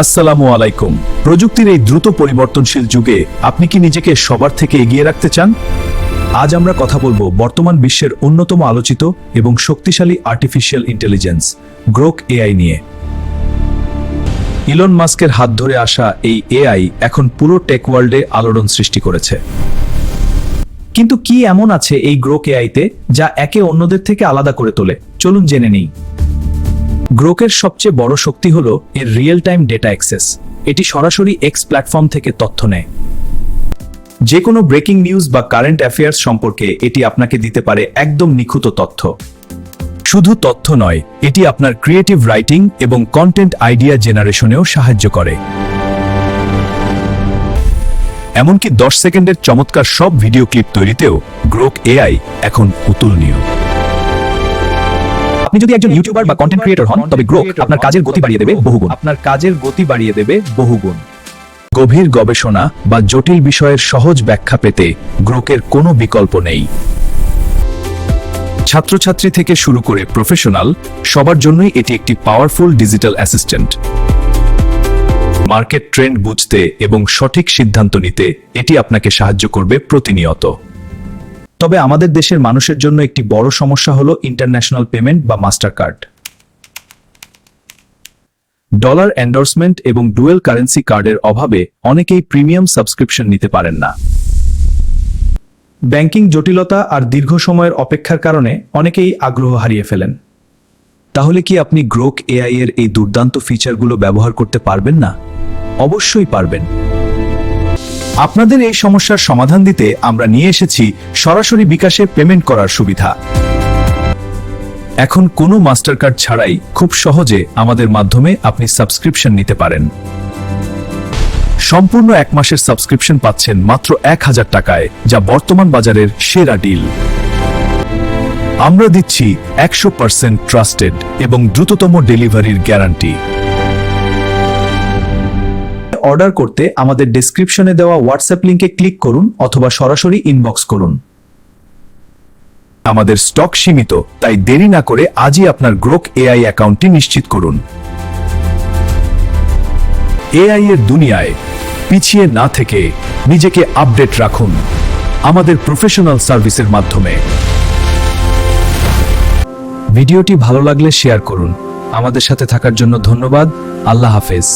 আসসালামু আলাইকুম। প্রযুক্তির এই দ্রুত পরিবর্তনশীল যুগে আপনি কি নিজেকে সবার থেকে এগিয়ে রাখতে চান? আজ আমরা কথা বলবো বর্তমান বিশ্বের অন্যতম আলোচিত এবং শক্তিশালী আর্টিফিশিয়াল ইন্টেলিজেন্স গ্রোক এআই নিয়ে। ইলন মাস্কের হাত ধরে আসা এই এআই এখন পুরো টেক ওয়ার্ল্ডে আলোড়ন সৃষ্টি করেছে। কিন্তু কি এমন আছে এই গ্রোক এআইতে যা একে অন্যদের থেকে আলাদা করে তোলে? চলুন জেনে নিই। গ্রোকের সবচেয়ে বড় শক্তি হলো এর রিয়েল টাইম ডেটা অ্যাক্সেস। এটি সরাসরি এক্স প্ল্যাটফর্ম থেকে তথ্য নেয়। যে কোনো ব্রেকিং নিউজ বা কারেন্ট অ্যাফেয়ার্স সম্পর্কে এটি আপনাকে দিতে পারে একদম নিখুঁত তথ্য। শুধু তথ্য নয়, এটি আপনার ক্রিয়েটিভ রাইটিং এবং কন্টেন্ট আইডিয়া জেনারেশনেও সাহায্য করে। এমনকি 10 সেকেন্ডের চমৎকার সব ভিডিও ক্লিপ তৈরিতেও গ্রোক এআই এখন অতুলনীয়। আপনি যদি একজন ইউটিউবার বা কন্টেন্ট ক্রিয়েটর হন, তবে গ্রোক আপনার কাজের গতি বাড়িয়ে দেবে বহুগুণ। গভীর গবেষণা বা জটিল বিষয়ের সহজ ব্যাখ্যা পেতে গ্রোকের কোনো বিকল্প নেই। ছাত্রছাত্রী থেকে শুরু করে প্রফেশনাল সবার জন্যই এটি একটি powerful digital assistant. Market trend বুঝতে এবং সঠিক সিদ্ধান্ত নিতে এটি আপনাকে সাহায্য করবে প্রতিনিয়ত। তবে আমাদের দেশের মানুষের জন্য একটি বড় সমস্যা হলো ইন্টারন্যাশনাল পেমেন্ট বা মাস্টার কার্ড। ডলার এন্ডোর্সমেন্ট এবং ডুয়েল কারেন্সি কার্ডের অভাবে অনেকেই প্রিমিয়াম সাবস্ক্রিপশন নিতে পারেন না। ব্যাংকিং জটিলতা আর দীর্ঘ সময়ের অপেক্ষার কারণে অনেকেই আগ্রহ হারিয়ে ফেলেন। তাহলে কি আপনি গ্রোক এআই এর এই দুর্দান্ত ফিচারগুলো ব্যবহার করতে পারবেন না? অবশ্যই পারবেন। আপনাদের এই সমস্যার সমাধান দিতে আমরা নিয়ে এসেছি সরাসরি বিকাশে পেমেন্ট করার সুবিধা। এখন কোনো মাস্টার কার্ড ছাড়াই খুব সহজে আমাদের মাধ্যমে আপনি সাবস্ক্রিপশন নিতে পারেন। সম্পূর্ণ 1 মাসের সাবস্ক্রিপশন পাচ্ছেন মাত্র 1000 টাকায়, যা বর্তমান বাজারের সেরা ডিল। আমরা দিচ্ছি 100% ট্রাস্টেড এবং দ্রুততম ডেলিভারির গ্যারান্টি। অর্ডার করতে আমাদের ডেসক্রিপশনে দেওয়া হোয়াটসঅ্যাপ লিংকে ক্লিক করুন অথবা সরাসরি ইনবক্স করুন। আমাদের স্টক সীমিত, তাই দেরি না করে আজই আপনার গ্রোক এআই অ্যাকাউন্টটি নিশ্চিত করুন। এআই এর দুনিয়ায় পিছিয়ে না থেকে নিজেকে আপডেট রাখুন আমাদের প্রফেশনাল সার্ভিসের মাধ্যমে। ভিডিওটি ভালো লাগলে শেয়ার করুন। আমাদের সাথে থাকার জন্য ধন্যবাদ। আল্লাহ হাফেজ।